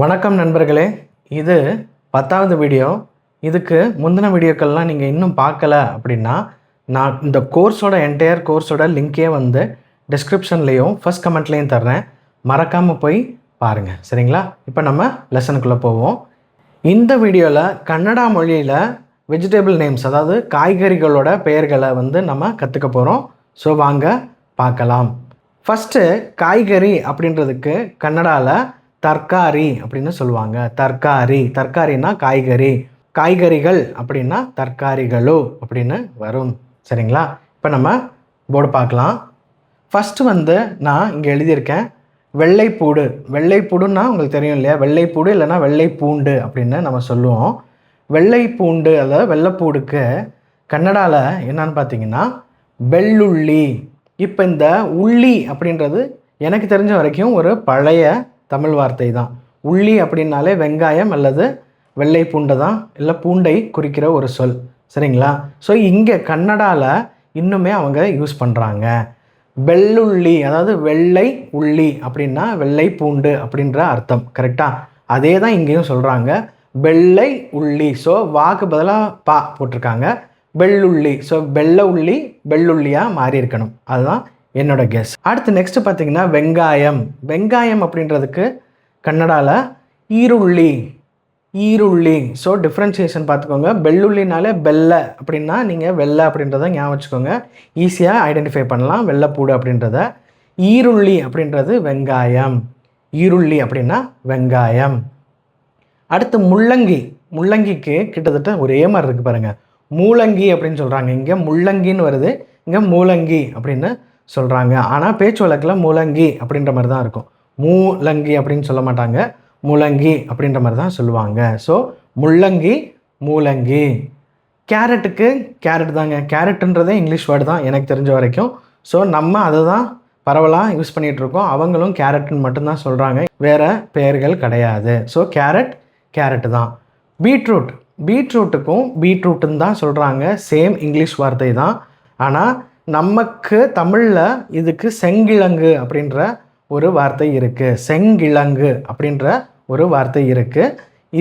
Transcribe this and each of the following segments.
வணக்கம் நண்பர்களே, இது 10வது வீடியோ. இதுக்கு முந்தின வீடியோக்கள்லாம் நீங்கள் இன்னும் பார்க்கல அப்படின்னா, நான் இந்த கோர்ஸோட என்டையர் கோர்ஸோட லிங்க்கே டிஸ்கிரிப்ஷன்லேயும் ஃபஸ்ட் கமெண்ட்லேயும் தர்றேன். மறக்காமல் போய் பாருங்கள், சரிங்களா? இப்போ நம்ம லெசனுக்குள்ளே போவோம். இந்த வீடியோவில் கன்னடா மொழியில் வெஜிடபிள் நேம்ஸ், அதாவது காய்கறிகளோட பெயர்களை நம்ம கற்றுக்க போகிறோம். ஸோ வாங்க பார்க்கலாம். ஃபஸ்ட்டு காய்கறி அப்படின்றதுக்கு கன்னடாவில் தர்காரி அப்படின்னு சொல்லுவாங்க. தர்காரினா காய்கறி, காய்கறிகள் அப்படின்னா தர்காரிகளோ அப்படின்னு வரும், சரிங்களா? இப்போ நம்ம போர்டு பார்க்கலாம். ஃபஸ்ட்டு நான் இங்கே எழுதியிருக்கேன் வெள்ளைப்பூடு. வெள்ளைப்பூடுன்னா உங்களுக்கு தெரியும் இல்லையா? வெள்ளைப்பூடு இல்லைன்னா வெள்ளைப்பூண்டு அப்படின்னு நம்ம சொல்லுவோம். வெள்ளைப்பூண்டு அதாவது வெள்ளைப்பூடுக்கு கன்னடாவில் என்னன்னு பார்த்தீங்கன்னா வெள்ளுள்ளி. இப்போ இந்த உள்ளி அப்படின்றது எனக்கு தெரிஞ்ச வரைக்கும் ஒரு பழைய தமிழ் வார்த்தை தான். உள்ளி அப்படின்னாலே வெங்காயம் அல்லது வெள்ளை பூண்டை தான், இல்லை பூண்டை குறிக்கிற ஒரு சொல், சரிங்களா? ஸோ இங்கே கன்னடாவில் இன்னுமே அவங்க யூஸ் பண்ணுறாங்க வெள்ளுள்ளி, அதாவது வெள்ளை உள்ளி அப்படின்னா வெள்ளை பூண்டு அப்படின்ற அர்த்தம், கரெக்டாக? அதே தான் இங்கேயும் சொல்கிறாங்க, வெள்ளை உள்ளி. ஸோ வாக்கு பதிலாக பா போட்டிருக்காங்க, வெள்ளுள்ளி. ஸோ வெள்ளை உள்ளி வெள்ளுள்ளியாக மாறி இருக்கணும், அதுதான் என்னோட கெஸ். அடுத்து நெக்ஸ்ட்டு பார்த்தீங்கன்னா வெங்காயம். வெங்காயம் அப்படின்றதுக்கு கன்னடாவில் ஈருள்ளி. ஈருள்ளி. ஸோ டிஃப்ரென்சியேஷன் பார்த்துக்கோங்க. வெள்ளுள்ளினாலே வெள்ளை அப்படின்னா நீங்கள் வெள்ளை அப்படின்றத ஞாபகம் வச்சுக்கோங்க, ஈஸியாக ஐடென்டிஃபை பண்ணலாம் வெள்ளைப்பூடு அப்படின்றத. ஈருள்ளி அப்படின்றது வெங்காயம். ஈருள்ளி அப்படின்னா வெங்காயம். அடுத்து முள்ளங்கி. முள்ளங்கிக்கு கிட்டத்தட்ட ஒரே மாதிரி இருக்குது பாருங்கள், மூலங்கி அப்படின்னு சொல்கிறாங்க. இங்கே முள்ளங்கின்னு வருது, இங்கே மூலங்கி அப்படின்னு சொல்கிறாங்க. ஆனால் பேச்சு வழக்கில் மூலங்கி அப்படின்ற மாதிரி தான் இருக்கும். மூலங்கி அப்படின்னு சொல்ல மாட்டாங்க, முள்ளங்கி அப்படின்ற மாதிரி தான் சொல்லுவாங்க. ஸோ முள்ளங்கி, மூலங்கி. கேரட்டுக்கு கேரட் தாங்க. கேரட்டுன்றதே இங்கிலீஷ் வேர்டு தான் எனக்கு தெரிஞ்ச வரைக்கும். ஸோ நம்ம அதை தான் பரவலாக யூஸ் பண்ணிகிட்ருக்கோம். அவங்களும் கேரட்டுன்னு மட்டும்தான் சொல்கிறாங்க, வேறு பெயர்கள் கிடையாது. ஸோ கேரட்டு தான். பீட்ரூட். பீட்ரூட்டுக்கும் பீட்ரூட்டுன்னு தான் சொல்கிறாங்க, சேம் இங்கிலீஷ் வார்த்தை தான். ஆனால் நமக்கு தமிழில் இதுக்கு செங்கிழங்கு அப்படின்ற ஒரு வார்த்தை இருக்குது. செங்கிழங்கு அப்படின்ற ஒரு வார்த்தை இருக்குது.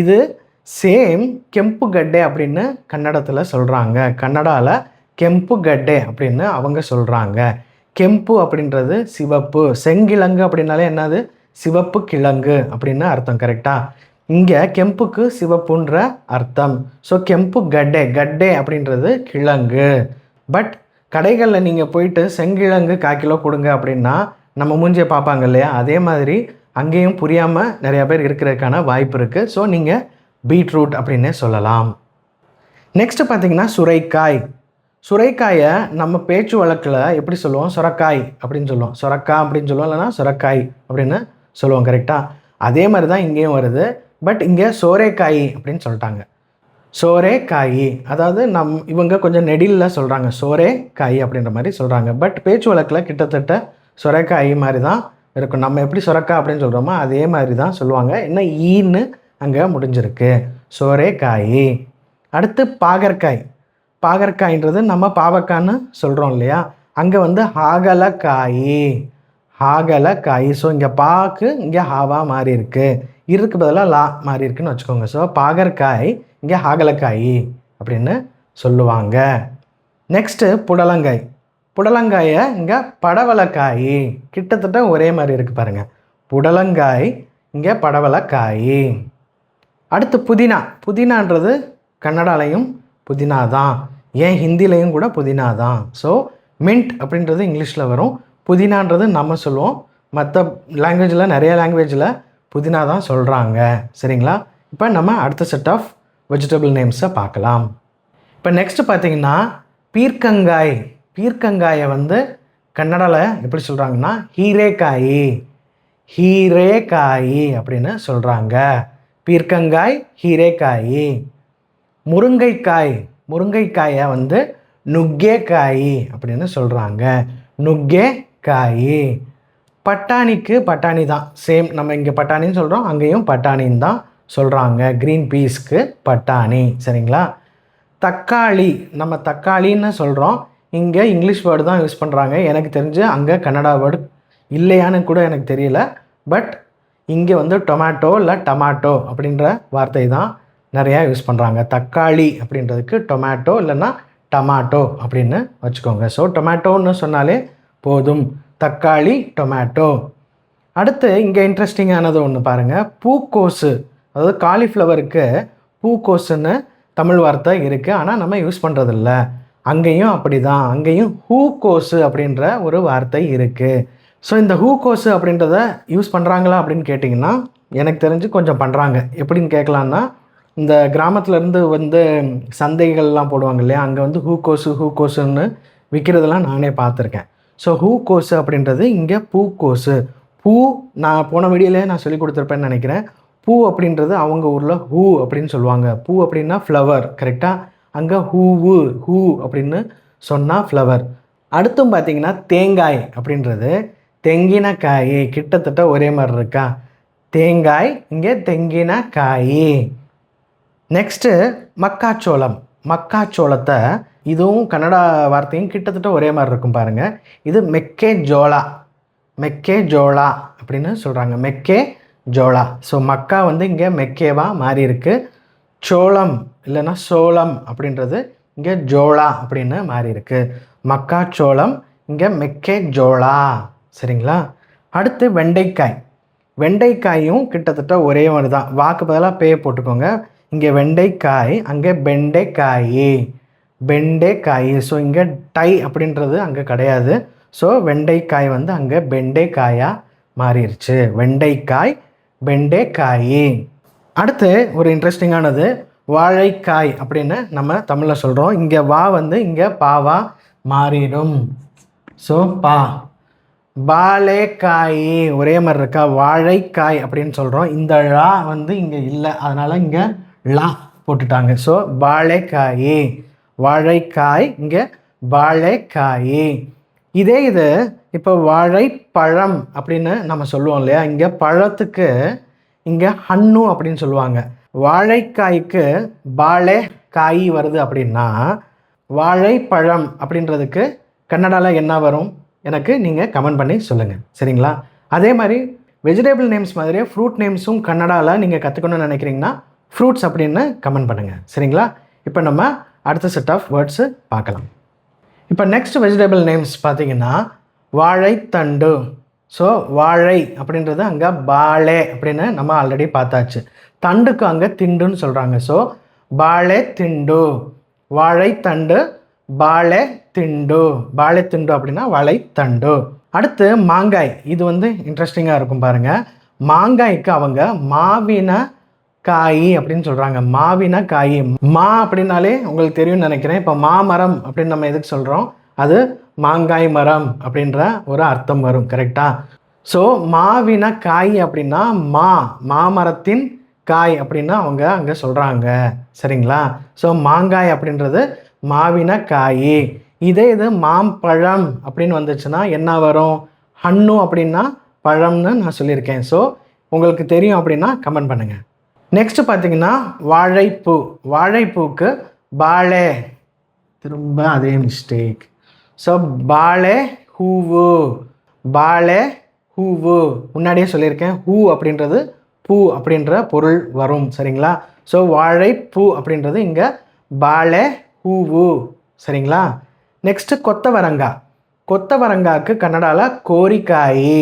இது சேம் கெம்புகட்டே அப்படின்னு கன்னடத்தில் சொல்கிறாங்க. கன்னடாவில் கெம்புகட்டே அப்படின்னு அவங்க சொல்கிறாங்க. கெம்பு அப்படின்றது சிவப்பு, செங்கிழங்கு அப்படின்னாலே என்னது? சிவப்பு கிழங்கு அப்படின்னு அர்த்தம், கரெக்டாக? இங்கே கெம்புக்கு சிவப்புன்ற அர்த்தம். ஸோ கெம்பு கட்டே அப்படின்றது கிழங்கு. பட் கடைகளில் நீங்கள் போயிட்டு செங்கிழங்கு 1/4 கிலோ கொடுங்க அப்படின்னா நம்ம மூஞ்சியை பார்ப்பாங்க இல்லையா? அதே மாதிரி அங்கேயும் புரியாமல் நிறையா பேர் இருக்கிறதுக்கான வாய்ப்பு இருக்குது. ஸோ நீங்கள் பீட்ரூட் அப்படின்னே சொல்லலாம். நெக்ஸ்ட்டு பார்த்தீங்கன்னா சுரைக்காய். சுரைக்காயை நம்ம பேச்சு வழக்கில் எப்படி சொல்லுவோம்? சொரக்காய் அப்படின்னு சொல்லுவோம். சொரக்காய் அப்படின்னு சொல்லுவோம், இல்லைனா சொரக்காய் அப்படின்னு சொல்லுவோம், கரெக்டாக? அதே மாதிரி தான் இங்கேயும் வருது. பட் இங்கே சோரைக்காய் அப்படின்னு சொல்லிட்டாங்க. சோரேக்காய், அதாவது இவங்க கொஞ்சம் நெடிலில் சொல்கிறாங்க, சோரேக்காய் அப்படின்ற மாதிரி சொல்கிறாங்க. பட் பேச்சு வழக்கில் கிட்டத்தட்ட சொரைக்காய் மாதிரி தான் இருக்கும். நம்ம எப்படி சொரக்காய் அப்படின்னு சொல்கிறோமோ அதே மாதிரி தான் சொல்லுவாங்க. என்ன ஈன்னு அங்கே முடிஞ்சிருக்கு, சோரேக்காய். அடுத்து பாகற்காய். பாகற்காய்ன்றது நம்ம பாவக்கான்னு சொல்கிறோம் இல்லையா? அங்கே ஹாகலக்காய். ஹாகலக்காய். ஸோ இங்கே பாக்கு இங்கே ஹாவா மாறி இருக்குது, இருக்கு பதிலாக லா மாறி இருக்குன்னு வச்சுக்கோங்க. ஸோ பாகற்காய் இங்கே ஹாகலக்காய் அப்படின்னு சொல்லுவாங்க. நெக்ஸ்ட்டு புடலங்காய். புடலங்காயை இங்கே படவலக்காய். கிட்டத்தட்ட ஒரே மாதிரி இருக்குது பாருங்கள், புடலங்காய் இங்கே படவலக்காய். அடுத்து புதினா. புதினான்றது கன்னடாலையும் புதினா தான், ஏன் ஹிந்திலையும் கூட புதினா தான். ஸோ மின்ட் அப்படின்றது இங்கிலீஷில் வரும், புதினான்றது நம்ம சொல்லுவோம். மற்ற லாங்குவேஜில், நிறைய லாங்குவேஜில் புதினா தான் சொல்கிறாங்க, சரிங்களா? இப்போ நம்ம அடுத்த செட் ஆஃப் வெஜிடபிள் நேம்ஸை பார்க்கலாம். இப்போ நெக்ஸ்ட்டு பார்த்தீங்கன்னா பீர்க்கங்காய். பீர்க்கங்காயை கன்னடாவில் எப்படி சொல்கிறாங்கன்னா ஹீரேக்காய். ஹீரேக்காய் அப்படின்னு சொல்கிறாங்க. பீர்க்கங்காய், ஹீரேக்காய். முருங்கைக்காய். முருங்கைக்காயை நுக்கேக்காய் அப்படின்னு சொல்கிறாங்க. நுக்கேக்காய். பட்டாணிக்கு பட்டாணி தான், சேம். நம்ம இங்கே பட்டாணின்னு சொல்கிறோம், அங்கேயும் பட்டாணின்னு தான் சொல்கிறாங்க. க்ரீன் பீஸ்க்கு பட்டாணி, சரிங்களா? தக்காளி. நம்ம தக்காளின்னு சொல்கிறோம், இங்கே இங்கிலீஷ் வேர்டு தான் யூஸ் பண்ணுறாங்க. எனக்கு தெரிஞ்சு அங்கே கன்னடா வேர்டு இல்லையான்னு கூட எனக்கு தெரியல. பட் இங்கே வந்து டொமேட்டோ இல்லை டமாட்டோ அப்படின்ற வார்த்தை தான் நிறையா யூஸ் பண்ணுறாங்க. தக்காளி அப்படின்றதுக்கு டொமேட்டோ இல்லைன்னா டமாட்டோ அப்படின்னு வச்சுக்கோங்க. ஸோ டொமேட்டோன்னு சொன்னாலே போதும், தக்காளி டொமேட்டோ. அடுத்து இங்கே இன்ட்ரெஸ்டிங்கானது ஒன்று பாருங்கள், பூக்கோசு. அதாவது காலிஃப்ளவருக்கு பூக்கோசுன்னு தமிழ் வார்த்தை இருக்குது, ஆனால் நம்ம யூஸ் பண்ணுறதில்ல. அங்கேயும் அப்படி தான், அங்கேயும் ஹூக்கோசு அப்படின்ற ஒரு வார்த்தை இருக்குது. ஸோ இந்த ஹூக்கோசு அப்படின்றத யூஸ் பண்ணுறாங்களா அப்படின்னு கேட்டிங்கன்னா எனக்கு தெரிஞ்சு கொஞ்சம் பண்ணுறாங்க. எப்படின்னு கேட்கலான்னா, இந்த கிராமத்துலேருந்து வந்து சந்தைகள்லாம் போடுவாங்க இல்லையா, அங்கே வந்து ஹூக்கோசுன்னு விற்கிறதெல்லாம் நானே பார்த்துருக்கேன். ஸோ ஹூக்கோசு அப்படின்றது இங்கே பூக்கோசு. பூ நான் போன வீடியோலே நான் சொல்லி கொடுத்துருப்பேன்னு நினைக்கிறேன். பூ அப்படின்றது அவங்க ஊரில் ஹூ அப்படின்னு சொல்லுவாங்க. பூ அப்படின்னா ஃப்ளவர், கரெக்டாக. அங்கே ஹூ அப்படின்னு சொன்னால் ஃப்ளவர். அடுத்தும் பார்த்திங்கன்னா தேங்காய் அப்படின்றது தெங்கினக்காய், கிட்டத்தட்ட ஒரே மாதிரி இருக்கா. தேங்காய், இங்கே தெங்கினக்காய். நெக்ஸ்ட்டு மக்காச்சோளம். மக்காச்சோளத்தை இதுவும் கன்னடா வார்த்தையும் கிட்டத்தட்ட ஒரே மாதிரி இருக்கும் பாருங்கள். இது மெக்கே ஜோளா அப்படின்னு சொல்கிறாங்க. மெக்கே ஜோளா. ஸோ மக்கா வந்து இங்கே மெக்கேவாக மாறி இருக்கு. சோளம் இல்லைன்னா சோளம் அப்படின்றது இங்கே ஜோளா அப்படின்னு மாறி இருக்கு. மக்காச்சோளம் இங்கே மெக்கே ஜோளா. சரிங்களா? அடுத்து வெண்டைக்காய். வெண்டைக்காயும் கிட்டத்தட்ட ஒரே மாதிரி தான். வாக்கு பதிலாக பே போட்டுக்கோங்க. இங்கே வெண்டைக்காய், அங்கே பெண்டைக்காய். ஸோ இங்கே டை அப்படின்றது அங்கே கிடையாது. ஸோ வெண்டைக்காய் வந்து அங்கே பெண்டைக்காயாக மாறிடுச்சு. வெண்டைக்காய், பெண்டைக்காய். அடுத்து ஒரு இன்ட்ரெஸ்டிங்கானது வாழைக்காய் அப்படின்னு நம்ம தமிழில் சொல்கிறோம். இங்கே வா வந்து இங்கே பாவா மாறிடும். ஸோ பாலேக்காய் ஒரே மாதிரி இருக்கா. வாழைக்காய் அப்படின்னு சொல்கிறோம். இந்த ழா வந்து இங்கே இல்லை, அதனால் இங்கே லா போட்டுட்டாங்க. ஸோ வாழைக்காய் இங்கே வாழைக்காய். இது இப்போ வாழைப்பழம் அப்படின்னு நம்ம சொல்லுவோம் இல்லையா, இங்கே பழத்துக்கு இங்கே ஹன்னு அப்படின்னு சொல்லுவாங்க. வாழைக்காய்க்கு பாலே காய் வருது அப்படின்னா வாழைப்பழம் அப்படின்றதுக்கு கன்னடாவில் என்ன வரும் எனக்கு நீங்கள் கமெண்ட் பண்ணி சொல்லுங்கள். சரிங்களா? அதே மாதிரி வெஜிடபிள் நேம்ஸ் மாதிரியே ஃப்ரூட் நேம்ஸும் கன்னடாவில் நீங்கள் கற்றுக்கணும்னு நினைக்கிறீங்கன்னா ஃப்ரூட்ஸ் அப்படின்னு கமெண்ட் பண்ணுங்கள். சரிங்களா? இப்போ நம்ம அடுத்த செட் ஆஃப் வேர்ட்ஸு பார்க்கலாம். இப்போ நெக்ஸ்ட் வெஜிடபிள் நேம்ஸ் பார்த்தீங்கன்னா வாழைத்தண்டு. ஸோ வாழை அப்படின்றது அங்கே பாலே அப்படின்னு நம்ம ஆல்ரெடி பார்த்தாச்சு. தண்டுக்கு அங்கே திண்டுன்னு சொல்கிறாங்க. ஸோ பாலே திண்டு. வாழைத்தண்டு பாலே திண்டு அப்படின்னா வாழைத்தண்டு. அடுத்து மாங்காய். இது வந்து இன்ட்ரெஸ்டிங்காக இருக்கும் பாருங்கள். மாங்காய்க்கு அவங்க மாவின காய் அப்படின்னு சொல்கிறாங்க. மாவின காய். மா அப்படின்னாலே உங்களுக்கு தெரியும்னு நினைக்கிறேன். இப்போ மாமரம் அப்படின்னு நம்ம எதுக்கு சொல்கிறோம், அது மாங்காய் மரம் அப்படின்ற ஒரு அர்த்தம் வரும். கரெக்டாக? ஸோ மாவின காய் அப்படின்னா மாமரத்தின் காய் அப்படின்னு அவங்க அங்கே சொல்கிறாங்க. சரிங்களா? ஸோ மாங்காய் அப்படின்றது மாவின காய். இது மாம்பழம் அப்படின்னு வந்துச்சுன்னா என்ன வரும்? ஹன்னு அப்படின்னா பழம்னு நான் சொல்லியிருக்கேன். ஸோ உங்களுக்கு தெரியும் அப்படின்னா கமெண்ட் பண்ணுங்கள். நெக்ஸ்ட்டு பார்த்தீங்கன்னா வாழைப்பூ. வாழைப்பூக்கு பாலே, திரும்ப அதே மிஸ்டேக். ஸோ பாலே ஹூவு. முன்னாடியே சொல்லியிருக்கேன், ஹூ அப்படின்றது பூ அப்படின்ற பொருள் வரும். சரிங்களா? ஸோ வாழைப்பூ அப்படின்றது இங்கே பாலே ஹூவு. சரிங்களா? நெக்ஸ்ட்டு கொத்தவரங்காய். கொத்தவரங்காய்க்கு கன்னடாவில் கோரிக்காய்.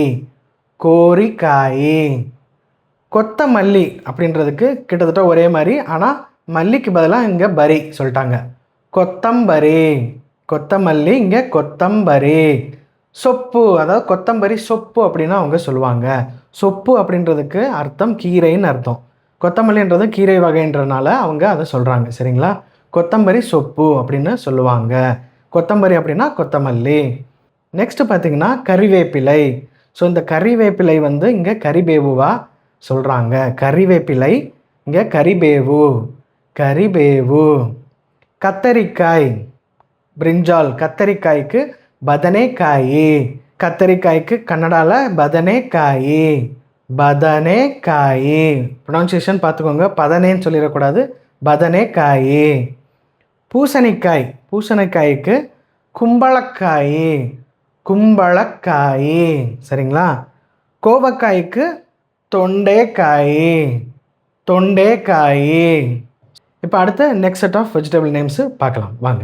கொத்தமல்லி அப்படின்றதுக்கு கிட்டத்தட்ட ஒரே மாதிரி, ஆனால் மல்லிக்கு பதிலாக இங்கே பரி சொல்லிட்டாங்க. கொத்தமல்லி இங்கே கொத்தம்பரி. சொப்பு, அதாவது கொத்தம்பரி சொப்பு அப்படின்னு அவங்க சொல்லுவாங்க. சொப்பு அப்படின்றதுக்கு அர்த்தம் கீரைன்னு அர்த்தம். கொத்தமல்லின்றது கீரை வகைன்றதுனால அவங்க அதை சொல்கிறாங்க. சரிங்களா? கொத்தம்பரி சொப்பு அப்படின்னு சொல்லுவாங்க. கொத்தம்பரி அப்படின்னா கொத்தமல்லி. நெக்ஸ்ட்டு பார்த்திங்கன்னா கறிவேப்பிலை. ஸோ இந்த கறிவேப்பிலை வந்து இங்கே கரிபேவுவா சொல்கிறாங்க. கறிவேப்பிலை இங்கே கரிபேவு. கத்தரிக்காய், பிரிஞ்சால். கத்தரிக்காய்க்கு பதனேக்காய். கத்தரிக்காய்க்கு கன்னடாவில் பதனேக்காய். ப்ரொனன்சியேஷன் பார்த்துக்கோங்க, பதனேன்னு சொல்லிடக்கூடாது, பதனேக்காய். பூசணிக்காய்க்கு கும்பளக்காய். சரிங்களா? கோவக்காய்க்கு தொண்டைக்காய், தொண்டைக்காய். இப்போ அடுத்து next set of vegetable names பார்க்கலாம் வாங்க.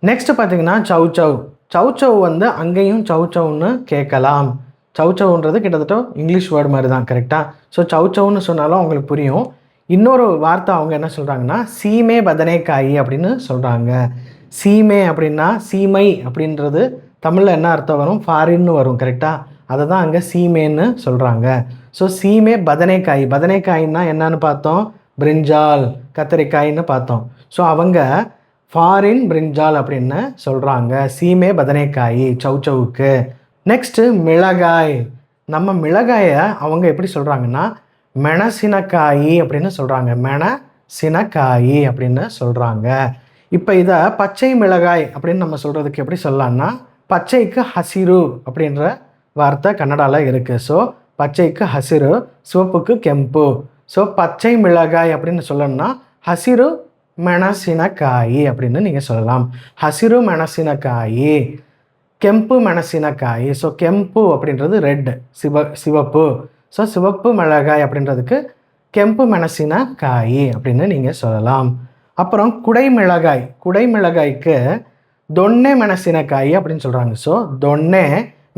நெக்ஸ்ட்டு பார்த்தீங்கன்னா சவ் சவ். சவ் சவ் வந்து அங்கேயும் சவ் சவ்னு கேட்கலாம். சவ் சவ்ன்றது கிட்டத்தட்ட இங்கிலீஷ் வேர்டு மாதிரி தான், கரெக்டாக? ஸோ சவ் சவ்னு சொன்னாலும் அவங்களுக்கு புரியும். இன்னொரு வார்த்தை அவங்க என்ன சொல்கிறாங்கன்னா சீமே பதனைக்காய் அப்படின்னு சொல்கிறாங்க. சீமே அப்படின்னா சீமை அப்படின்றது தமிழில் என்ன அர்த்தம் வரும்? ஃபாரின்னு வரும், கரெக்டாக? அதை தான் அங்கே சீமேன்னு சொல்கிறாங்க. ஸோ சீமே பதனைக்காய். பதனைக்காய்னா என்னன்னு பார்த்தோம்? பிரிஞ்சால், கத்தரிக்காய்ன்னு பார்த்தோம். ஸோ அவங்க ஃபாரின் பிரிஞ்சால் அப்படின்னு சொல்கிறாங்க. சீமே பதனைக்காய் சவ் சவுக்கு. நெக்ஸ்ட்டு மிளகாய். நம்ம மிளகாயை அவங்க எப்படி சொல்கிறாங்கன்னா மெணசினக்காய் அப்படின்னு சொல்கிறாங்க. மெணசினக்காய் அப்படின்னு சொல்கிறாங்க. இப்போ இதை பச்சை மிளகாய் அப்படின்னு நம்ம சொல்கிறதுக்கு எப்படி சொல்லலாம்னா பச்சைக்கு ஹசிரு அப்படின்ற வார்த்தை கன்னடாவில் இருக்குது. ஸோ பச்சைக்கு ஹசிரு, சிவப்புக்கு கெம்பு. ஸோ பச்சை மிளகாய் அப்படின்னு சொல்லணும்னா ஹசிரு மெணசினக்காய் அப்படின்னு நீங்கள் சொல்லலாம். ஹசிரு மெணசினக்காய், கெம்பு மெணசினக்காய். ஸோ கெம்பு அப்படின்றது ரெட், சிவப்பு. ஸோ சிவப்பு மிளகாய் அப்படின்றதுக்கு கெம்பு மெணசினக்காய் அப்படின்னு நீங்கள் சொல்லலாம். அப்புறம் குடை மிளகாய். குடை மிளகாய்க்கு தொன்னை மெணசினக்காய் அப்படின்னு சொல்கிறாங்க. ஸோ தொன்னை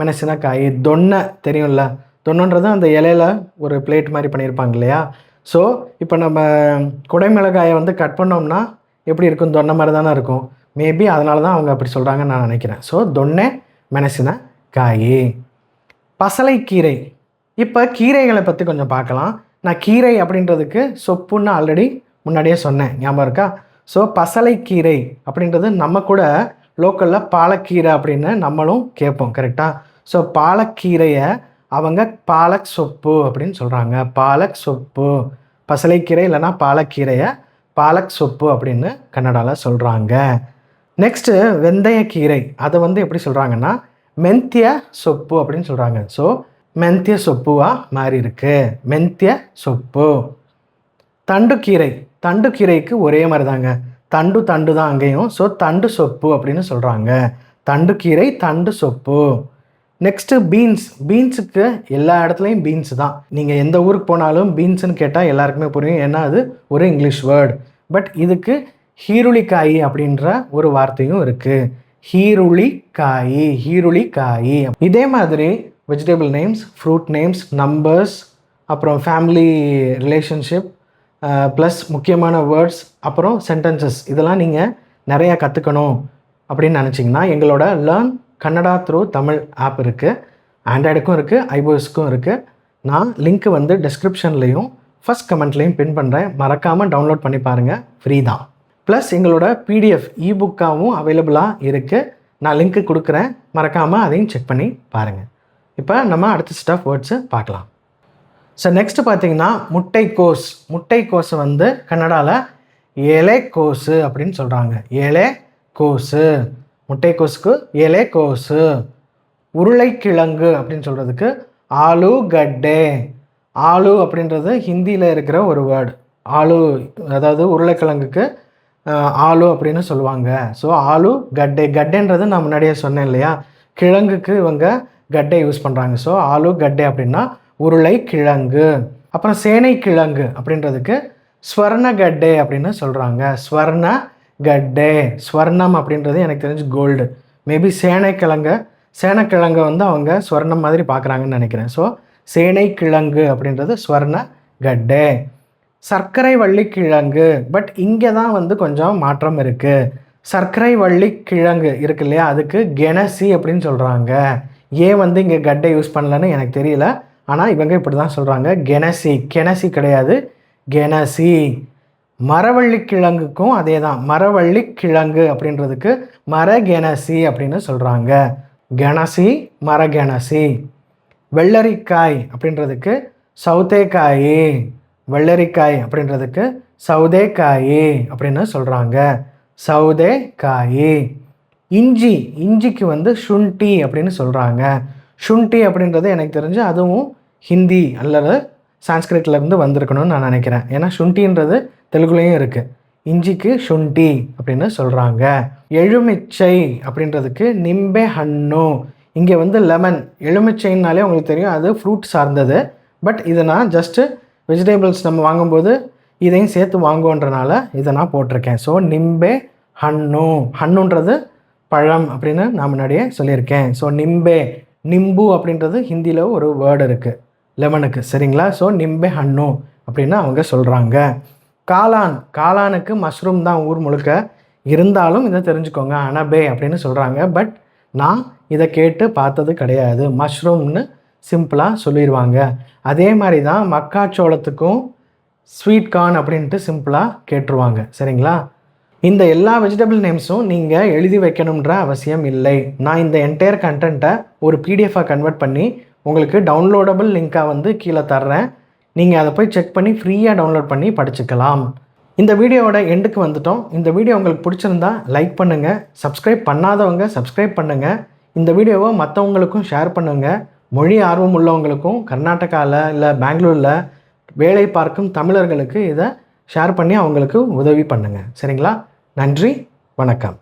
மெணசினக்காய். தொன்னை தெரியும்ல, தொன்னுன்றது அந்த இலையில ஒரு பிளேட் மாதிரி பண்ணியிருப்பாங்க இல்லையா? ஸோ இப்போ நம்ம குடை மிளகாயை வந்து கட் பண்ணோம்னா எப்படி இருக்கும்? தொன்னை மாதிரி தானே இருக்கும். மேபி அதனால தான் அவங்க அப்படி சொல்கிறாங்கன்னு நான் நினைக்கிறேன். ஸோ தொன்னை மெணசினக்காய். பசலைக்கீரை. இப்போ கீரைகளை பற்றி கொஞ்சம் பார்க்கலாம். நான் கீரை அப்படின்றதுக்கு சொப்புன்னு ஆல்ரெடி முன்னாடியே சொன்னேன், ஞாபகம் இருக்கா? ஸோ பசலைக்கீரை அப்படின்றது நம்ம கூட லோக்கலில் பாலக்கீரை அப்படின்னு நம்மளும் கேட்போம், கரெக்டாக? ஸோ பாலக்கீரையை அவங்க பாலக் சொப்பு அப்படின்னு சொல்கிறாங்க. பாலக் சொப்பு. பசலைக்கீரை இல்லைன்னா பாலக்கீரையை பாலக் சொப்பு அப்படின்னு கன்னடாவில் சொல்கிறாங்க. நெக்ஸ்ட்டு வெந்தயக்கீரை. அதை வந்து எப்படி சொல்கிறாங்கன்னா மெந்திய சொப்பு அப்படின்னு சொல்கிறாங்க. ஸோ மெந்திய சொப்புவாக மாறி இருக்கு, மெந்திய சொப்பு. தண்டுக்கீரை. தண்டுக்கீரைக்கு ஒரே மாதிரி தாங்க, தண்டு தண்டு தான் அங்கேயும். ஸோ தண்டு சொப்பு அப்படின்னு சொல்கிறாங்க. தண்டுக்கீரை, தண்டு சொப்பு. Next beans. பீன்ஸுக்கு எல்லா இடத்துலையும் பீன்ஸ் தான். நீங்கள் எந்த ஊருக்கு போனாலும் பீன்ஸுன்னு கேட்டால் எல்லாருக்குமே புரியும், ஏன்னா அது ஒரு இங்கிலீஷ் வேர்டு. பட் இதுக்கு ஹீருளிக்காய் அப்படின்ற ஒரு வார்த்தையும் இருக்குது. ஹீருளிக்காய், ஹீருளிக்காய். இதே மாதிரி vegetable names, fruit names, numbers, அப்புறம் ஃபேமிலி ரிலேஷன்ஷிப், ப்ளஸ் முக்கியமான வேர்ட்ஸ், அப்புறம் சென்டென்சஸ், இதெல்லாம் நீங்கள் நிறையா கற்றுக்கணும் அப்படின்னு நினச்சிங்கன்னா எங்களோட learn Kannada through Tamil app இருக்குது. ஆண்ட்ராய்டுக்கும் இருக்குது, ஐஓஎஸ்க்கும் இருக்குது. நான் லிங்க் வந்து டிஸ்கிரிப்ஷன்லேயும் ஃபஸ்ட் கமெண்ட்லேயும் பின் பண்ணுறேன். மறக்காமல் டவுன்லோட் பண்ணி பாருங்கள், ஃப்ரீ தான். ப்ளஸ் எங்களோட பிடிஎஃப் இபுக்காகவும் அவைலபிளாக இருக்குது. நான் லிங்க்கு கொடுக்குறேன், மறக்காமல் அதையும் செக் பண்ணி பாருங்கள். இப்போ நம்ம அடுத்த செட் ஆஃப் வேர்ட்ஸு பார்க்கலாம். ஸோ நெக்ஸ்ட்டு பார்த்தீங்கன்னா முட்டைக்கோஸ். முட்டைக்கோஸை வந்து கன்னடாவில் ஏலைக்கோசு அப்படின்னு சொல்கிறாங்க. ஏலைக்கோசு. முட்டைக்கோஸுக்கு ஏலைக்கோசு. உருளைக்கிழங்கு அப்படின்னு சொல்கிறதுக்கு ஆலுகட்டே. ஆலு அப்படின்றது ஹிந்தியில் இருக்கிற ஒரு வேர்டு. ஆலு, அதாவது உருளைக்கிழங்குக்கு ஆலு அப்படின்னு சொல்லுவாங்க. ஸோ ஆலு கட்டே. கட்டேன்றது நான் முன்னாடியே சொன்னேன் இல்லையா, கிழங்குக்கு இவங்க கட்டை யூஸ் பண்ணுறாங்க. ஸோ ஆலு கட்டே அப்படின்னா உருளைக்கிழங்கு. அப்புறம் சேனைக்கிழங்கு அப்படின்றதுக்கு ஸ்வர்ணகட்டே அப்படின்னு சொல்கிறாங்க. ஸ்வர்ணகட்டே. ஸ்வர்ணம் அப்படின்றது எனக்கு தெரிஞ்சு கோல்டு. மேபி சேனைக்கிழங்கை வந்து அவங்க ஸ்வர்ணம் மாதிரி பார்க்குறாங்கன்னு நினைக்கிறேன். ஸோ சேனைக்கிழங்கு அப்படின்றது ஸ்வர்ணகட்டே. சர்க்கரை வள்ளிக்கிழங்கு. பட் இங்கே தான் வந்து கொஞ்சம் மாற்றம் இருக்குது. சர்க்கரை வள்ளிக்கிழங்கு இருக்கு இல்லையா, அதுக்கு கெனசி அப்படின்னு சொல்கிறாங்க. ஏன் வந்து இங்கே கட்டை யூஸ் பண்ணலன்னு எனக்கு தெரியல, ஆனால் இவங்க இப்படி தான் சொல்கிறாங்க. கெனசி. கெனசி கிடையாது, கெனசி. மரவள்ளிக்கிழங்குக்கும் அதே தான். மரவள்ளிக்கிழங்கு அப்படின்றதுக்கு மரகெனசி அப்படின்னு சொல்கிறாங்க. கெனசி, மரகெனசி. வெள்ளரிக்காய் அப்படின்றதுக்கு சவுதேக்காய். வெள்ளரிக்காய் அப்படின்றதுக்கு சவுதேக்காய் அப்படின்னு சொல்கிறாங்க. சவுதேக்காய். இஞ்சி. இஞ்சிக்கு வந்து ஷுண்டி அப்படின்னு சொல்கிறாங்க. ஷுண்டி அப்படின்றது எனக்கு தெரிஞ்சு அதுவும் ஹிந்தி அல்லது சான்ஸ்கிரிட்லேருந்து வந்திருக்கணும்னு நான் நினைக்கிறேன். ஏன்னா ஷுண்டின்றது தெலுங்குலேயும் இருக்குது. இஞ்சிக்கு ஷுண்டி அப்படின்னு சொல்கிறாங்க. எலுமிச்சை அப்படின்றதுக்கு நிம்பே ஹன்னு. இங்கே வந்து லெமன். எலுமிச்சைன்னாலே உங்களுக்கு தெரியும் அது ஃப்ரூட் சார்ந்தது. பட் இதை நான் ஜஸ்ட்டு வெஜிடபிள்ஸ் நம்ம வாங்கும்போது இதையும் சேர்த்து வாங்குவோன்றனால இதை நான் போட்டிருக்கேன். ஸோ நிம்பே ஹன்னு, ஹன்னுன்றது பழம் அப்படின்னு நான் முன்னாடியே சொல்லியிருக்கேன். ஸோ நிம்பே, நிம்பு அப்படின்றது ஹிந்தியில் ஒரு வேர்டு இருக்குது லெமனுக்கு, சரிங்களா? ஸோ நிம்பே ஹன்னு அப்படின்னு அவங்க சொல்கிறாங்க. காளான், காளானுக்கு மஷ்ரூம் தான் ஊர் முழுக்க, இருந்தாலும் இதை தெரிஞ்சுக்கோங்க அனபே அப்படின்னு சொல்கிறாங்க. பட் நான் இதை கேட்டு பார்த்தது கிடையாது, மஷ்ரூம்னு சிம்பிளாக சொல்லிடுவாங்க. அதே மாதிரி தான் மக்காச்சோளத்துக்கும் ஸ்வீட் கார்ன் அப்படின்ட்டு சிம்பிளாக கேட்டுருவாங்க, சரிங்களா? இந்த எல்லா வெஜிடபிள் நேம்ஸும் நீங்கள் எழுதி வைக்கணுன்ற அவசியம் இல்லை. நான் இந்த என்டையர் கண்டென்ட்டை ஒரு பிடிஎஃபாக கன்வெர்ட் பண்ணி உங்களுக்கு டவுன்லோடபிள் லிங்காக வந்து கீழே தர்றேன். நீங்கள் அதை போய் செக் பண்ணி ஃப்ரீயாக டவுன்லோட் பண்ணி படிச்சுக்கலாம். இந்த வீடியோவோட எண்டுக்கு வந்துட்டோம். இந்த வீடியோ உங்களுக்கு பிடிச்சிருந்தா லைக் பண்ணுங்கள், சப்ஸ்கிரைப் பண்ணாதவங்க சப்ஸ்கிரைப் பண்ணுங்கள், இந்த வீடியோவை மற்றவங்களுக்கும் ஷேர் பண்ணுங்கள். மொழி ஆர்வம் உள்ளவங்களுக்கும் கர்நாடகாவில் இல்லை பெங்களூரில் வேலை பார்க்கும் தமிழர்களுக்கு இதை ஷேர் பண்ணி அவங்களுக்கு உதவி பண்ணுங்கள், சரிங்களா? நன்றி, வணக்கம்.